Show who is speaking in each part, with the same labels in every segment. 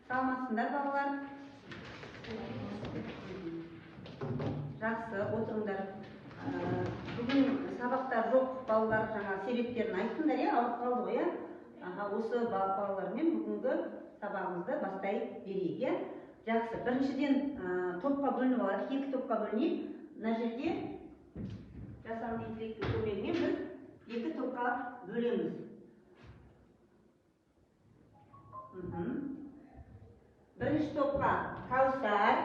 Speaker 1: Саламатсыздар балалар. Жақсы, отырыңдар. Бүгін сабақтар жоқ, балалар жаңа себептерін айттыңдар, алып қалды ғой, осы балалармен бүгінгі сабағымызды бастай берейік, Жақсы, біріншіден топқа бөлініп алайық, 2 топқа бөлінейік. Мына жерде жасанды интеллекттің көмегімен біз 2 топқа бөлеміз. Бірінші топқа Кәусар,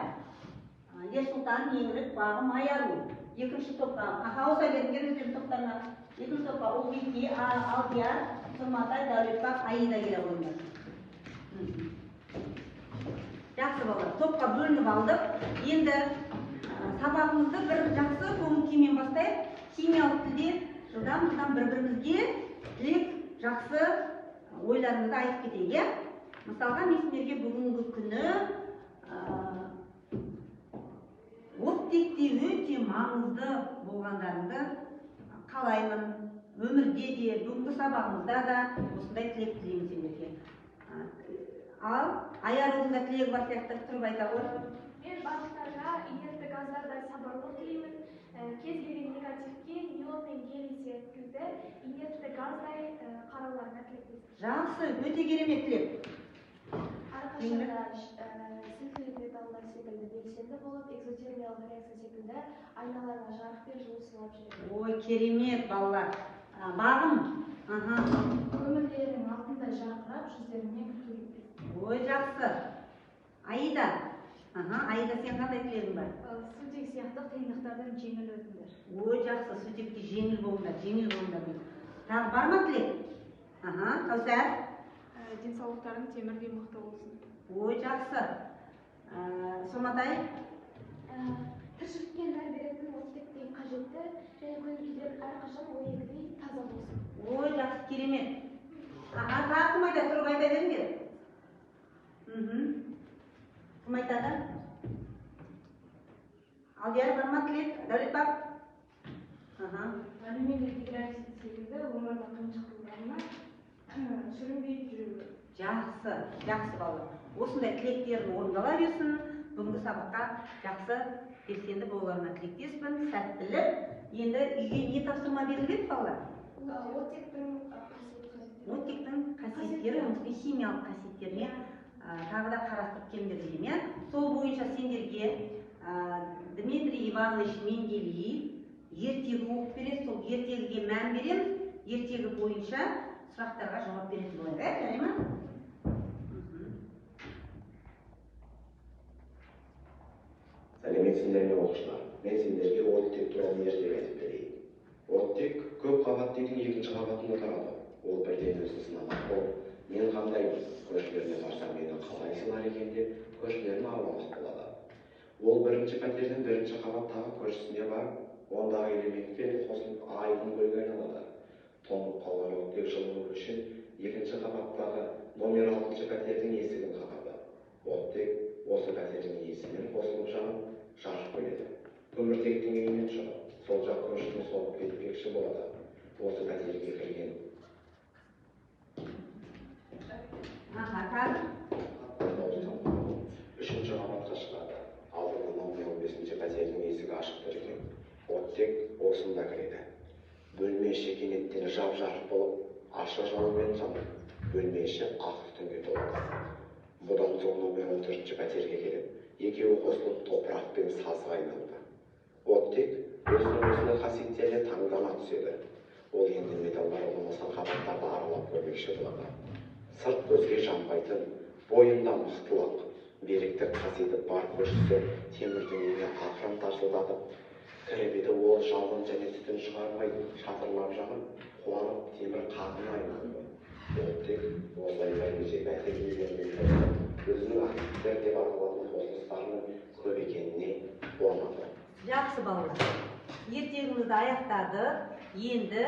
Speaker 1: Ерсұлтан, Еңлік, Бағым, Айару. Екінші топқа Қауса беріңдер өздерінің топтарына. Екінші топқа Ұлбеке, Алдияр, Тұрматай, Дәулетбақ, Аида келе қойыңдар. Жақсы балалар, топқа бөлініп алдық. Енді сабағымызды бір жақсы көңіл-күймен бастайық. Химиялық тілде жылдам бір-бірімізге тілек, жақсы ойларымызды айтып кетейік. Мысалға, мен сіздерге бүгінгі күні оттекте өте маңызды болғандарыңды қалаймын. Өмірде де, бүгінгі сабағымызда да осындай тілек тілеймін сендерге. Ал Аярудың да тілегі бар сияқты тұрып айта ғой.
Speaker 2: Мен барлықтарға инертті газдардан сабырлық тілеймін. Кез келген негативке неон мен гелий секілді инертті газдай қарауларына тілектеспін.
Speaker 1: Жақсы, өте керемет тілек.
Speaker 2: Әрқашанда сульфурлік металлдар секілді белсенді болып, экзотермиялық реакция секілді айналарға жарық пен жылу сыйлап жүреді.
Speaker 1: Ой, керемет балалар. Бағым.
Speaker 2: Өмірлерінің алтындай жарқырап, жүздеріне күлкі кетпейді.
Speaker 1: Ой, жақсы. Аида. Аида, сен қандай тілегің бар?
Speaker 2: Сутек сияқты қиындықтардан жеңіл өтіңдер.
Speaker 1: Ой, жақсы. Сутекте жеңіл болыңдар. Тағы бар ма тілек? Кәусар.
Speaker 2: Денсаулықтарың темірдей мықты болсын.
Speaker 1: Ой, жақсы. Соматай.
Speaker 2: Тіршілікке нәр беретін оттектей қажетті және көңіл-күйлер әрқашан ойегідей таза болсын.
Speaker 1: Ой, жақсы, керемет. Тағы кім айтады? Тұрып айта беріңдер. Кім айтады? Алдияр бар ма тілек? Дәулетбақ?
Speaker 2: Әлеуметтік миграция секілді өмірдің қиыншылықтарына сүрінбей жүру.
Speaker 1: Жақсы балалар. Осындай тілектерін орындала берсін. Бүгінгі сабаққа жақсы белсенді болуларына тілектеспін. Сәттілік. Енді үйге не тапсырма берілген балалар? Оттектің қасиеттері, химиялық қасиеттеріне тағы да қарастырып келіңдер деймін. Сол бойынша сендерге Дмитрий Иванович Менделеев ертегі оқып береді, сол ертегіге мән береміз, ертегі бойынша сұрақтарға жауап беретін болады, жарай ма?
Speaker 3: Сәлеметсіздер ме оқушылар? Мен сендерге оттек туралы ертегі айтып берейін. Оттек көп қабатты үйдің екінші қабатында тұрады. Ол бірден өзін сынамақ болып, мен қандаймын, көршілеріне барсам мені қалай сыйлар екен деп көршілерін арбамақ болады. Ол бірінші пәтердің бірінші қабаттағы көршісіне барып, ондағы элементпен қосылып айдын көлге айналады. Тоңып қалған оттек жылыну үшін екінші қабаттағы номер 6 пәтердің есігін қағады. Оттек осы пәтердің есігімен қосылып жанып, жарық көреді. Көміртектің үйінен шығып, сол жақ көршісіне соғып кетпекші болады. Осы пәтерге кірген үшінші қабатқа шығады. Алдыңғы номер 15 пәтердің есігі ашық тұр екен. Оттек осында кіреді. Бөлме іші кенеттен жап-жарық болып, ашық жалынмен жанып, бөлме іші ақ түтінге толады. Бұдан соң номер 14 пәтерге келіп, екеуі қосылып топырақ пен сазға айналды. Оттек өзінің қасиеттеріне таңдана түседі. Ол енді металлдар болмасан қабаттарды аралап көрмекші болады. Сырт көзге жанбайтын, бойында мықтылық, беріктік қасиеті бар көршісі темірдің үйіне ақырын тасылдатып, кіріп еді ол жалын және түтін шығармай шатырлап жанып, қуанып темір қағына айналды. Оттек осылай бірнеше пәтер үйлермен өзінің активтер деп аталатын қосылыстарының көп екеніне қуанады.
Speaker 1: Жақсы балалар. Ертегімізді аяқтады. Енді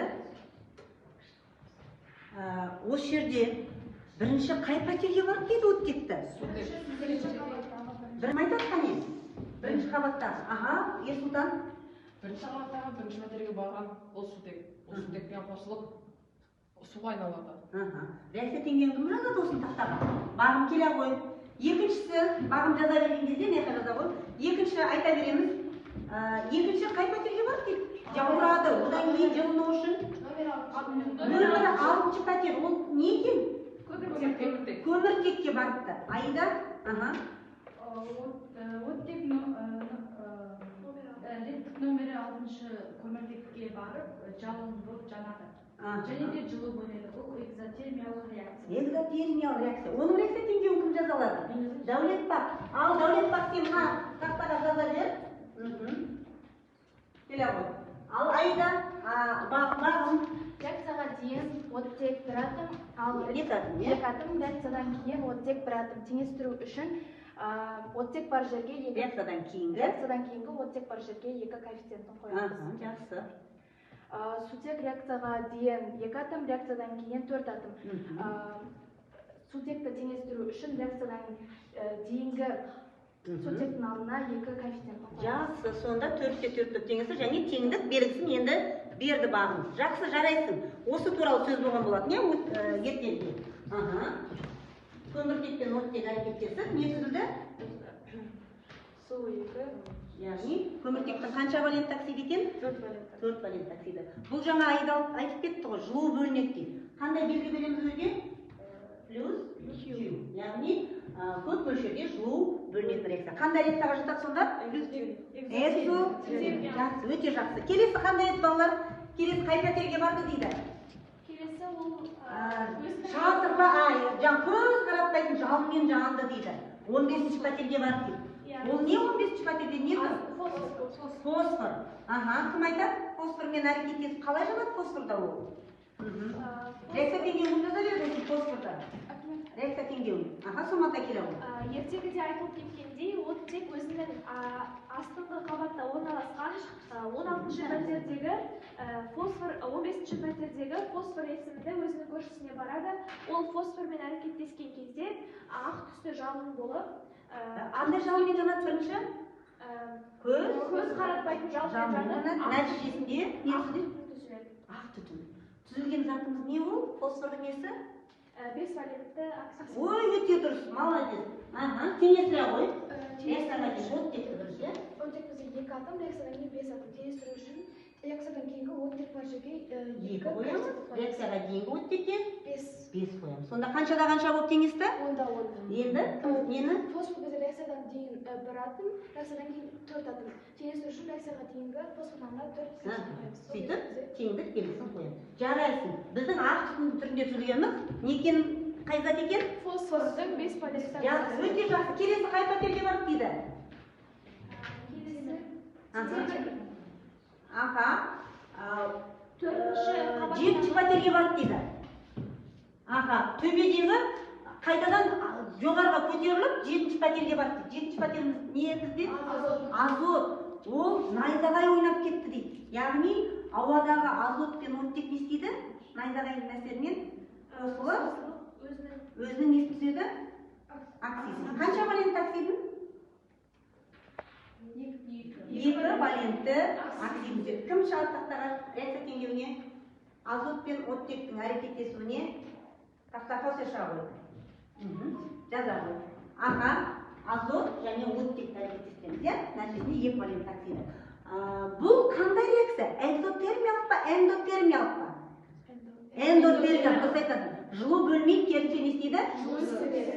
Speaker 1: осы жерде бірінші қай пәтерге барып келді оттекті? Бір айтады қане? Бірінші қабаттағы. Ерсұлтан?
Speaker 4: Бірінші қабаттағы бірінші пәтерге барған ол сутек. Ол сутекпен қосылып суға айналады.
Speaker 1: Рәсия теңгені кім жазады осыны тақтаға? Бағым келе ғой. Екіншісі, бағым жаза берген кезде не жаза ғой. Екінші айта береміз. Екінші қай пәтерге бар дейді? Жаурады. Одан кейін жылыну үшін нөмірі 6-шы пәтер. Ол не екен? Көміртекке барыпты. Айда?
Speaker 5: Оттек номері 6-шы көміртекке барып, жалынып жанады. Және де жылу бөледі. Ол экзотермиялық реакция.
Speaker 1: Экзотермиялық реакция. Оның реакция теңдеуін кім жаза алады? Дәулетбақ. Ал Дәулетбақ сен мына тақтаға жаза бер. Келе ғой. Ал Айда, бағым.
Speaker 2: Реакцияға дейін оттек бір атом, ал екі атом реакциядан кейін оттек бір атом теңестіру үшін оттек бар жерге
Speaker 1: реакциядан кейінгі
Speaker 2: оттек бар жерге екі коэффициентін қоямыз.
Speaker 1: Жақсы.
Speaker 2: Сутек реакцияға дейін екі атом, реакциядан кейін төрт атом. Сутекті теңестіру үшін реакциядан дейінгі сутектің алдына екі коэффициентін қоямыз.
Speaker 1: Жақсы, сонда 4-4 теңесі және теңдік белгісін енді берді бағым. Жақсы, жарайсың. Осы туралы сөз болған болатын, ертеңде. Көміртекпен оттек әрекеттесіп, не түзілді?
Speaker 2: Су екі.
Speaker 1: Яғни, көміртектің қанша валент оксид екен? 4 валент оксиді. Бұл жаңа айтып кетті ғой, жылу бөлінеді дейді. Қандай белгі береміз өзге? Плюс Q. Яғни, көп мөлшерде жылу бөлінетін реакция. Қандай реакцияға жатады сонда? Жақсы, өте жақсы. Келесі қандай еді балалар? Келесі қай пәтерге барды дейді?
Speaker 2: Келесі ол
Speaker 1: шатырла көз қаратпайтын жалынмен жанды дейді. 15-ші пәтерге барды дейді. Ол не 15-ші пәтерде не тұр? Фосфор. Кім айтады? Фосформен әрекеттесіп қалай жанады фосфорда ол? Реакция теңдеуін жаза береді фосфорда. Реакция теңдеуін. Сомата келе ғой.
Speaker 2: Ертегіде айтылып кеткендей, оттек өзінің астыңғы қабатта орналасқан 16-шы пәтердегі фосфор, 15-ші пәтердегі фосфор есімді өзінің көршісіне барады. Ол фосформен әрекеттескен кезде ақ түсті жалын болып,
Speaker 1: қандай жалынмен жанады бірінші?
Speaker 2: Көз қаратпайтын жалынмен жанады.
Speaker 1: Нәтижесінде не түзіледі? Ақ түтін. Түзілген затымыз не ол? Фосфордың несі?
Speaker 2: 5 валентті оксид.
Speaker 1: Ой, өте дұрыс, молодец. Теңестіре ғой. Реакцияға дейін оттекті бірінші.
Speaker 2: Оттек бізде 2 атом, реакциядан кейін 5 атом теңестіру үшін реакциядан кейінгі оттек бар жерге
Speaker 1: 2 қоямыз. Реакцияға дейінгі оттекке 5 қоямыз. Сонда қаншада қанша болып теңесті?
Speaker 2: 10-да 10.
Speaker 1: Енді нені?
Speaker 2: Фосфор бізде реакциядан дейін 1 атом, реакциядан кейін 4 атом. Теңестіру үшін реакцияға дейінгі фосфордан 4 қоямыз.
Speaker 1: Сөйтіп, теңдік белгісін қоямыз. Жарайсың. Біздің ақ түтін түрінде түзілгеніміз не екенін қай зат екен?
Speaker 2: Фосфордың 5 валентті.
Speaker 1: Жақсы, өте жақсы. Келесі қай пәтерге барды дейді? Жетінші пәтерге барды дейді. Төбедегі қайтадан жоғарға көтеріліп, 7-ші пәтерге барды дейді. 7-ші пәтеріміз не бізде? Азот. Ол найзағай ойнап кетті дейді. Яғни, ауадағы азот пен оттек не істейді? Найзағайдың әсерінен қосылып, өзінің не түзеді? Оксид. Қанша валентті оксидін? 2 валентті оксид түзеді. Кім шығады тақтаға реакция теңдеуіне? Азот пен оттектің әрекеттесуіне тақтаға сөша қойды. Жаза қойды. Азот және оттекті әрекеттесеміз, нәтижесінде 2 валентті оксиді. Бұл қандай реакция? Экзотермиялық па, эндотермиялық па? Эндотермиялық, дұрыс айтасың. Жылу бөлмейді, керісінше не істейді?
Speaker 2: Жылу істейді.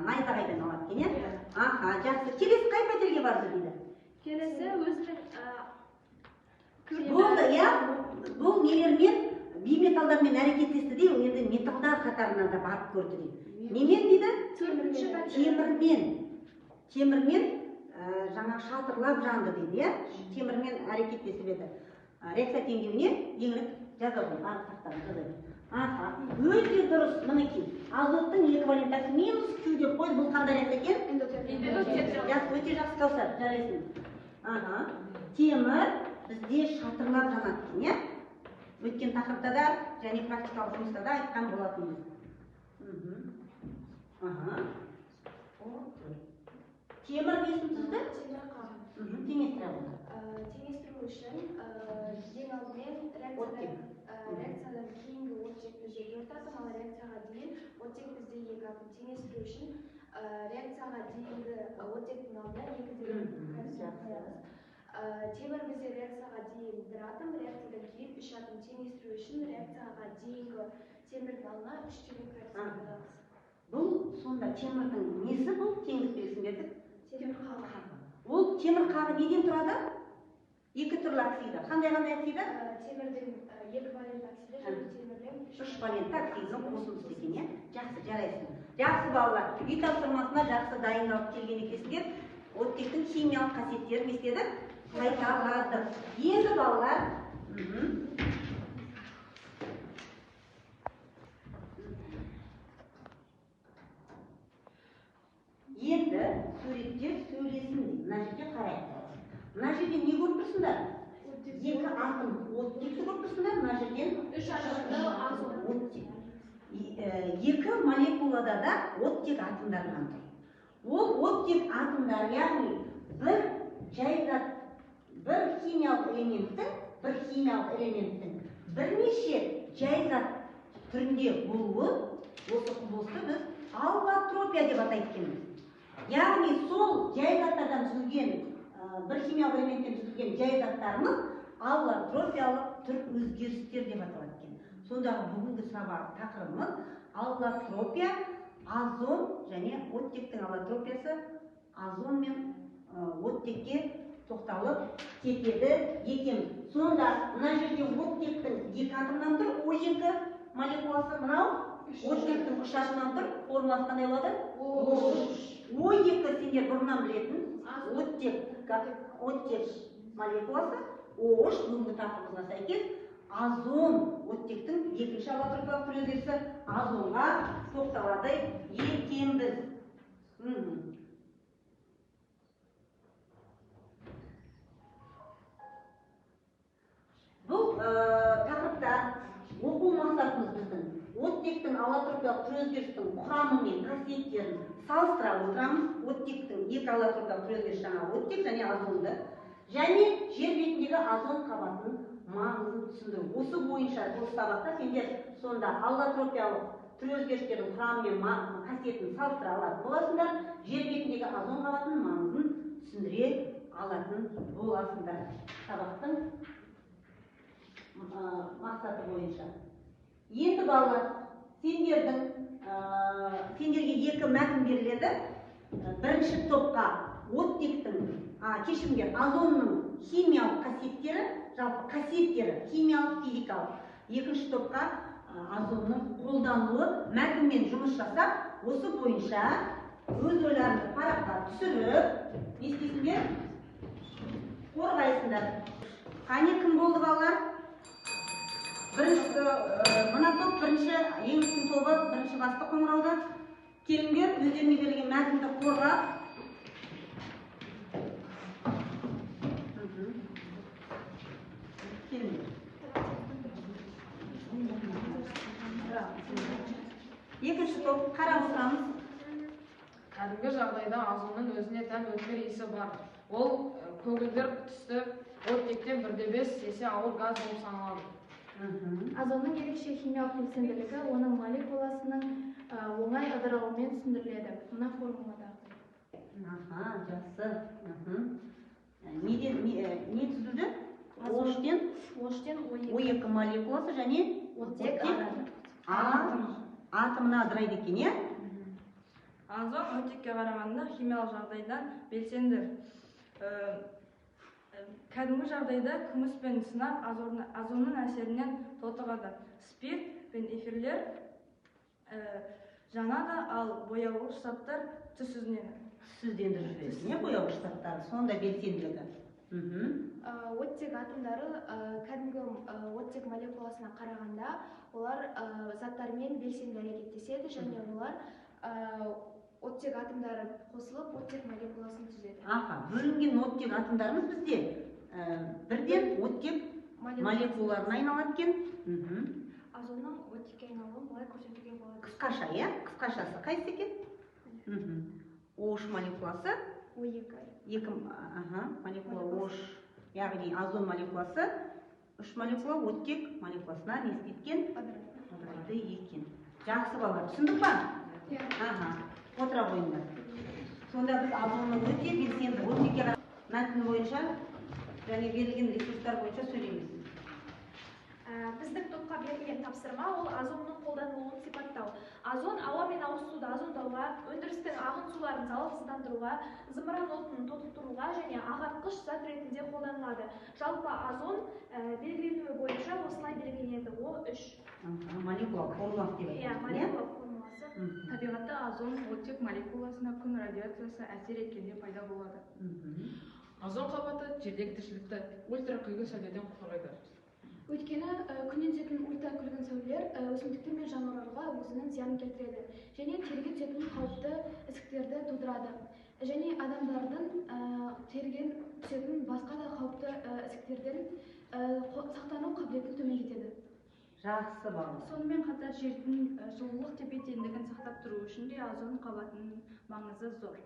Speaker 1: Найзағайдан алады екен, жақсы. Келесі қай пәтерге барды дейді?
Speaker 2: Келесі өзінің
Speaker 1: бұл нелермен, бейметалдармен әрекеттесті дейді, енді металдар қатарына да барып көрді дейді. Немен дейді? Темірмен жаңа шатырлап жанды дейді, темірмен әрекеттесіп еді. Реакция теңдеуіне еңлік жаза ғой, барлық тақтарын жаза. Өте дұрыс, мінекей. Азоттың 2 валентті оксиді минус Q деп қойды, бұл қандай реакция екен? Өте жақсы Кәусар, жарайсың. Темір бізде шатырлап жанады екен, өткен тақырыпта да және практикалық жұмыста да айтқан болатынбыз. Темір несін түзді? Теңестіре болды.
Speaker 2: Теңестіру үшін ең алдымен реакциядан кейінгі оттек бізде 4 атом, ал реакцияға дейін оттек бізде 2 атом. Теңестіру үшін реакцияға дейінгі оттектің алдында екі деген коэффициент қоямыз. Темір бізде реакцияға дейін бір атом, реакциядан кейін 3 атом теңестіру үшін реакцияға дейінгі темірдің алдына 3 деген коэффициент қоямыз.
Speaker 1: Бұл сонда темірдің несі бұл? Теңіз белгісіндегі
Speaker 2: Темір қағы.
Speaker 1: ол темір қағы неден тұрады? Екі түрлі оксиді. Қандай оксиді?
Speaker 2: Темірдің 2 валентті оксиді және темірдің
Speaker 1: 3 валентті оксидінің қосындысы екен, иә? Жақсы, жарайсың. Жақсы балалар, үй тапсырмасына жақсы дайындалып келген екенсіздер. Оттектің химиялық қасиеттерін не істедік? Қайталадық. Енді балалар, енді суреттер сөйлесін. Мына жерге қарайық. Мына жерде не көріп тұрсыңдар? Екі атом оттекті көріп тұрсыңдар. Мына жерден
Speaker 2: 3 атомды азот.
Speaker 1: оттек. Екі молекулада да оттек атомдарынан тұр. Ол оттек атомдар, яғни бір жайзат, бір химиялық элементтің бірнеше жайзат түрінде болуы, осы құбылысты біз аллотропия деп атайтын. Яғни сол жайзаттардан түзілген, бір химиялық элементтен түзілген жайзаттарымыз аллотропиялық түр өзгерістер деп аталады екен. Сондағы бүгінгі сабақ тақырыбымыз аллотропия, озон және оттектің аллотропиясы, озон мен оттекке тоқталып кетеді екен. Сонда мына жерде оттектің 2 атомнан тұр, O2 молекуласы, мынау оттектің 3 атомнан тұр, формуласы қандай болады? O2 сендер бұрыннан білетін оттек молекуласы, O3 бүгінгі тақырыбымызға сәйкес озон оттектің екінші аллотропиялық түр өзгерісі озонға тоқталады екенбіз. Бұл тақырыпта оқу мақсатымыз біздің оттектің аллотропиялық түр өзгерістің құрамы мен қасиеттерін салыстыра отырамыз. Оттектің 2 аллотропиялық түр өзгерісі жаңа оттек және озонды, және жер бетіндегі озон қабатының маңызын түсіндіру. Осы бойынша бұл сабақта сендер сонда аллотропиялық түр өзгерістердің құрамы мен қасиетін салыстыра алатын боласыңдар. Жер бетіндегі озон қабатының маңызын түсіндіре алатын боласыңдар. Сабақтың мақсаты бойынша. Енді балалар, сендерге 2 мәтін беріледі. Бірінші топқа оттектің, озонның химиялық қасиеттері, жалпы қасиеттері, химиялық, физикалық. Екінші топқа озонның қолданылуы, мәтінмен жұмыс жасап, осы бойынша өз ойларыңды параққа түсіріп, не істейсіңдер? Қорғайсыңдар. Қане, кім болды балалар? Мына топ бірінші, ең үлкен тобы, бірінші басты қоңырауда. Келіңдер, өздеріне берілген мәтінді қорғап. Келіңдер. Екінші топ, қарап отырамыз.
Speaker 4: Кәдімгі жағдайда озонның өзіне тән өткір иісі бар. Ол көгілдір түсті оттектен 1,5 есе ауыр газ болып саналады.
Speaker 5: Озонның ерекше химиялық белсенділігі оның молекуласының оңай ыдырауымен түсіндіріледі. Мына формулада.
Speaker 1: Жақсы. Не түзілді? O3-тен O2 молекуласы және оттек атомына ыдырайды екен, е?
Speaker 6: Озон оттекке қарағанда химиялық жағдайдан белсенді. Кәдімгі жағдайда күміс пен сынап озонның әсерінен тотығады. Спирт пен эфирлер жанады, ал бояуыш заттар түссізденеді.
Speaker 1: Не бояуыш заттар? Сонда белсенділігі.
Speaker 2: Оттек атомдары кәдімгі оттек молекуласына қарағанда олар заттармен белсенді әрекеттеседі, және олар оттек атомдары қосылып оттек молекуласын түзеді.
Speaker 1: Бөлінген оттек атомдарымыз бізде бірден оттек молекулаларына айналады екен.
Speaker 2: Озонның оттекке айналуын былай көрсетуге болады.
Speaker 1: Қысқаша, иә? Қысқашасы қайсы екен? O3 молекуласы, екі молекула O3, яғни озон молекуласы, 3 молекула оттек молекуласына не істеткен? Ыдырайды екен. Жақсы балалар, түсіндік па? отыра қойыңдар. Сонда біз озонның өте белсенді оттекке мәтін бойынша және берілген ресурстар бойынша сөйлейміз.
Speaker 2: Біздің топқа берілген тапсырма ол озонның қолданылуын сипаттау. Озон ауа мен ауыз суды озондауға, өндірістің ағын суларын залалсыздандыруға, зымыран отынын тотықтыруға және ағартқыш зат ретінде қолданылады. Жалпы озон белгіленуі бойынша осылай белгіленеді. Ол 3.
Speaker 1: Молекула формуласы деп
Speaker 2: Иә, молекула формуласы.
Speaker 6: Табиғатта озон оттек молекуласына күн радиациясы әсер еткенде пайда болады.
Speaker 4: Озон қабаты жердегі тіршілікті ультракүлгін сәуледен қорғайды.
Speaker 7: Өйткені күннен түсетін ультракүлгін сәулелер өсімдіктер мен жануарларға өзінің зиянын келтіреді және теріге түсетін қауіпті ісіктерді тудырады. Және адамдардың теріге түсетін басқа да қауіпті ісіктерден сақтану қабілетін төмендетеді.
Speaker 1: Жақсы бала.
Speaker 6: Сонымен қатар жердің жылулық тепе-теңдігін сақтап тұру үшін де озон қабатының маңызы зор.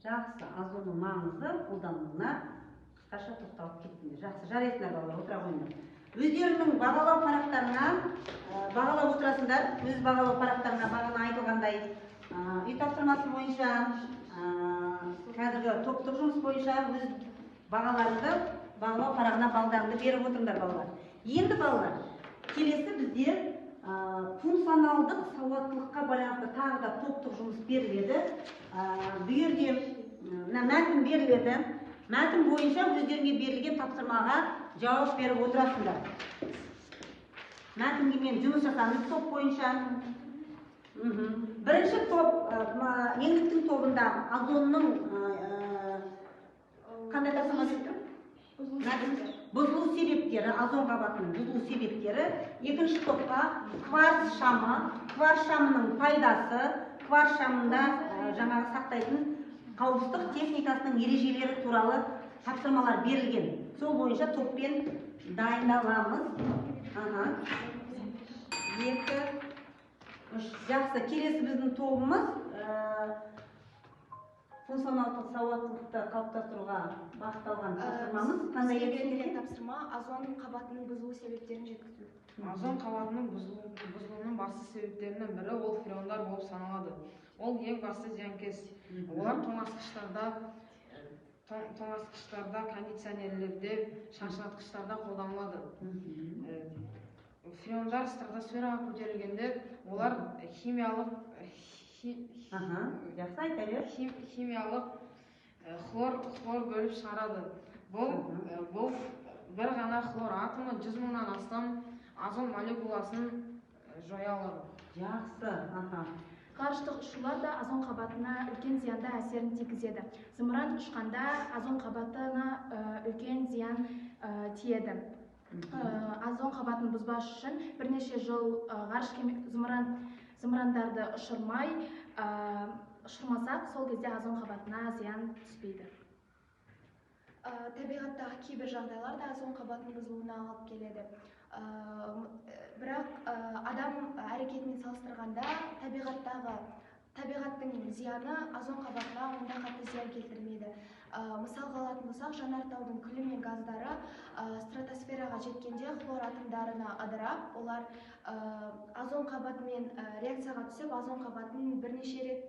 Speaker 1: Жақсы, озонның маңызы қолдануына қысқаша тоқталып кеттіңдер. Жақсы, жарайсыңдар балалар, отыра қойыңдар. Өздерінің бағалау парақтарына бағалап отырасыңдар. Өз бағалау парақтарына бағана айтылғандай үй тапсырмасы бойынша, қазіргі топтық жұмыс бойынша өз бағаларыңды бағалау парағына балдарыңды беріп отырыңдар балалар. Енді балалар, келесі бізде функционалдық сауаттылыққа байланысты тағы да топтық жұмыс беріледі. Бұл жерде мәтін беріледі. Мәтін бойынша өздеріңе берілген тапсырмаға жауап беріп отырасыңдар. Мәтінмен жұмыс жасаңыз топ бойынша. Бірінші топ, еңліктің тобында озонның қандай тапсырма берді? Бұзылу себептері, озон қабатының бұзылу себептері. Екінші топқа кварц шамы, кварц шамының пайдасы, кварц шамында жаңағы сақтайтын қауіпсіздік техникасының ережелері туралы тапсырмалар берілген. Сол бойынша топпен дайындаламыз. 2, 3. Жақсы, келесі біздің тобымыз функционалдық сауаттылықты қалыптастыруға бағытталған тапсырмамыз. Қандай
Speaker 7: берілген тапсырма озон қабатының бұзылу себептерін жеткізу.
Speaker 4: Озон қабатының бұзылуының басты себептерінің бірі ол фреондар болып саналады. Ол ең басты зиянкес. Олар тоңазытқыштарда, кондиционерлерде, шашыратқыштарда қолданылады. Фреондар стратосфераға көтерілгенде олар химиялық хлор бөліп шығарады. Бұл бір ғана хлор атомы 100 мыңнан астам озон молекуласын жоя алады.
Speaker 1: Жақсы.
Speaker 7: Ғарыштық ұшулар да озон қабатына үлкен зиянды әсерін тигізеді. Зымыран ұшқанда озон қабатына үлкен зиян тиеді. Озон қабатын бұзбас үшін бірнеше жыл ғарыш зымырандарды ұшырмасақ, сол кезде озон қабатына зиян түспейді.
Speaker 8: Табиғаттағы кейбір жағдайлар да озон қабатының бұзылуына алып келеді. Бірақ адам әрекетімен салыстырғанда табиғаттың зияны озон қабатына онда қатты зиян келтірмейді. Мысалға алатын болсақ, жанартаудың күлі мен газдары стратосфераға жеткенде хлор атомдарына ыдырап, олар озон қабатымен реакцияға түсіп, озон қабатын бірнеше рет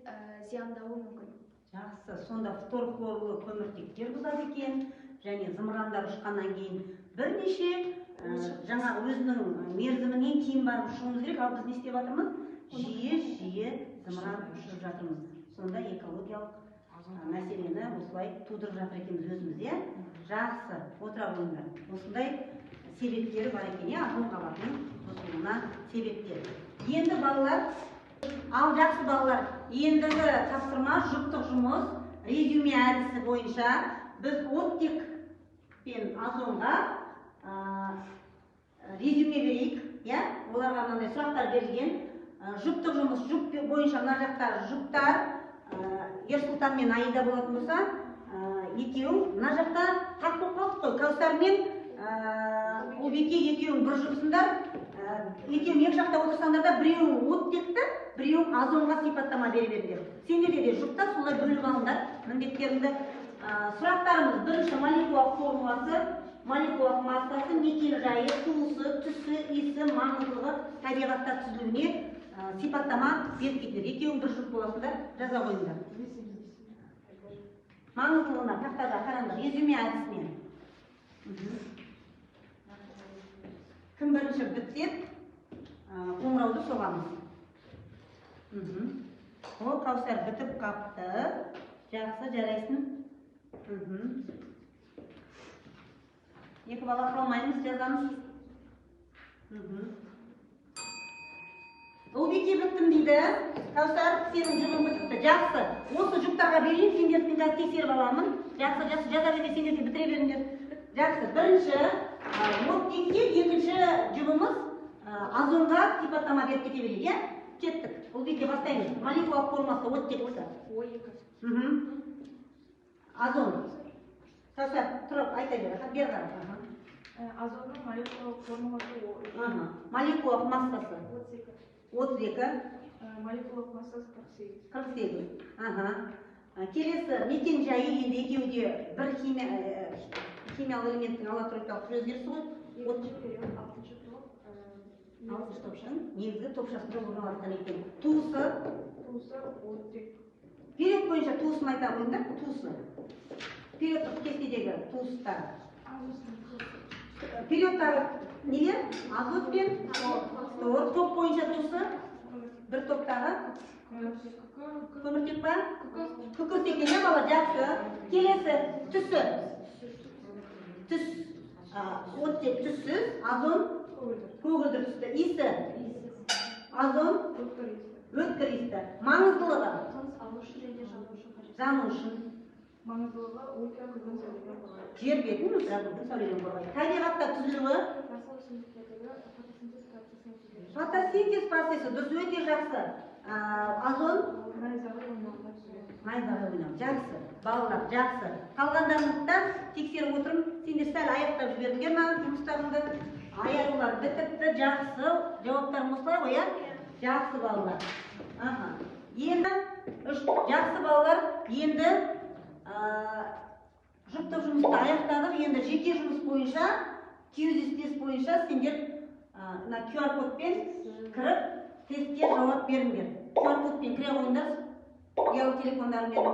Speaker 8: зияндауы мүмкін.
Speaker 1: Жақсы, сонда фторхлорлы көміртектер бұзады екен, және зымырандар ұшқаннан кейін бірнеше жаңағы өзінің мерзімінен кейін барып ұшуымыз керек, ал біз не істеп жатырмыз? Жиі зымыран ұшып жатырмыз. Сонда экологиялық мәселені осылай тудырып жатыр екенбіз өзіміз. Жақсы, отыра қойыңдар. Осындай себептері бар екен, озон қабатының бұзылуына себептері. Енді балалар, ал жақсы балалар, ендігі тапсырма жұптық жұмыс, резюме әдісі бойынша біз оттек пен озонға резюме берейік. Оларға мынандай сұрақтар берілген. Жұптық жұмыс, жұп бойынша мына жақта жұптар, Ерсұлтан мен Аида болатын болса, екеуің мына жақта тақ болып қалдық қой. Кәусар мен Ұлбеке екеуің бір жұмысындар, екеуің екі жақта отырсаңдар да біреуің оттекті, біреуің озонға сипаттама бере беріңдер. Сендерде де жұпта солай бөліп алыңдар міндеттеріңді. Сұрақтарымыз: бірінші молекулалық формуласы, молекулалық массасы, мекен жайы, туысы, түсі, иісі, маңыздылығы, табиғатта түзілуіне сипаттама беріп кетеді. Екеуің бір жұп боласыңдар, жаза қойыңдар. Маңыздылығына тақтада қараңдар, резюме әдісіне. Кім бірінші бітсек, қоңырауды соғамыз. Ол Каусар бітіп қапты. Жақсы, жарайсың. Екі бала қалмаймыз, жазамыз. Ұлбеке біттім дейді. Каусар, сенің жұбың бітіпті. Жақсы. Осы жұптарға берейін, сендердің қазір тексеріп аламын. Жақсы, жаза берме, сендерге бітіре беріңдер. Жақсы, бірінші оттекке, екінші жұбымыз озонға сипаттама беріп кете берейік, иә? Кеттік. Ұлбеке бастаймыз. Молекулалық формасы оттек болса. Озон. Каусар, тұрып айта бер. Бер қарап.
Speaker 6: Азонның молекулалық формуласы
Speaker 1: молекулалық массасы 32.
Speaker 6: молекулалық массасы
Speaker 1: 48. Келесі мекен жайы енді екеуде бір химиялық элементтің аллотройкалық өзгерісі ғой. 6 топшының негізгі топшасында орналасқан екен. Туысы период бойынша туысын айта қойыңдар. Туысы периодтық кестедегі туыстар. Периодтағы нелер? Азот пен топ бойынша туысы бір топтағы көміртек па? Күкірт екен, не бала? Жақсы. Келесі түсі. Түс. Оттек түссіз. Озон көгілдір түсті. Иісі. Озон өткір иісті. Маңыздылығы. Жану үшін.
Speaker 6: маңыздылығы ультракүлгін сәуледен қорғайды.
Speaker 1: Жер бетін ультракүлгін сәуледен қорғайды. Табиғатта түзілуі фотосинтез процесі дұрыс, өте жақсы. Озон найзағай ойнау. Жақсы. Балалар, жақсы. Қалғандарыңыздан тексеріп отырмын. Сендер сәл аяқтап жібердіңдер ме жұмыстарыңды? Аяулар бітіпті, жақсы. Жауаптарың осылай ғой, иә? Жақсы балалар. Енді жақсы балалар, енді жұптық жұмысты аяқтадық. Енді жеке жұмыс бойынша, тест бойынша сендер QR кодпен кіріп, тестке жауап беріңдер. QR кодпен кіре қойыңдар, ұялы телефондарымен.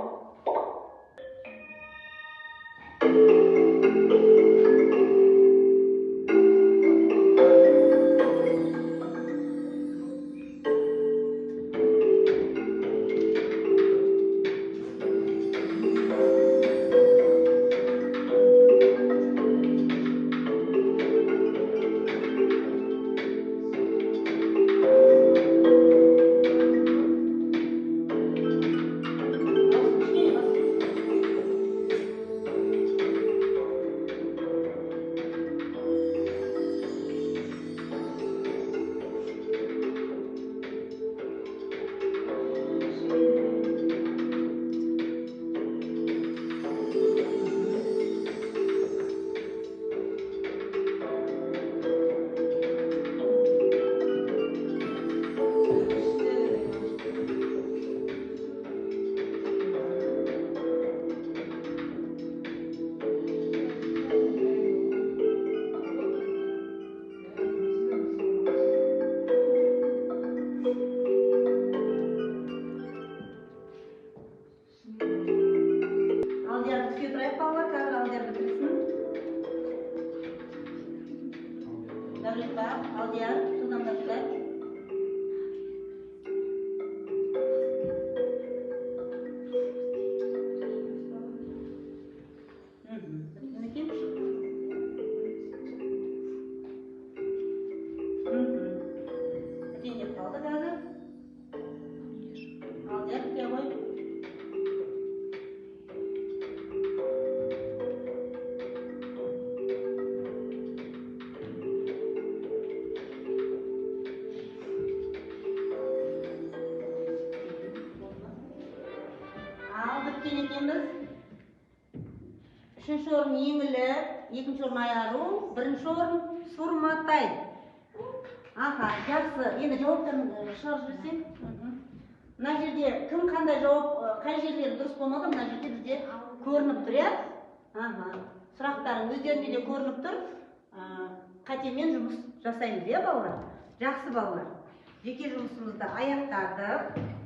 Speaker 1: Үшінші орын еңілі, екінші орын аяғу, бірінші орын сұрматай. Жақсы. Енді жауаптарын шығарып жіберсек. Мына жерде кім қандай жауап, қай жерлері дұрыс болмады, мына жерде бізде көрініп тұр, иә? Сұрақтарын өздерінде де көрініп тұр. Қатемен жұмыс жасаймыз, иә балалар? Жақсы балалар. жеке жұмысымызды аяқтадық.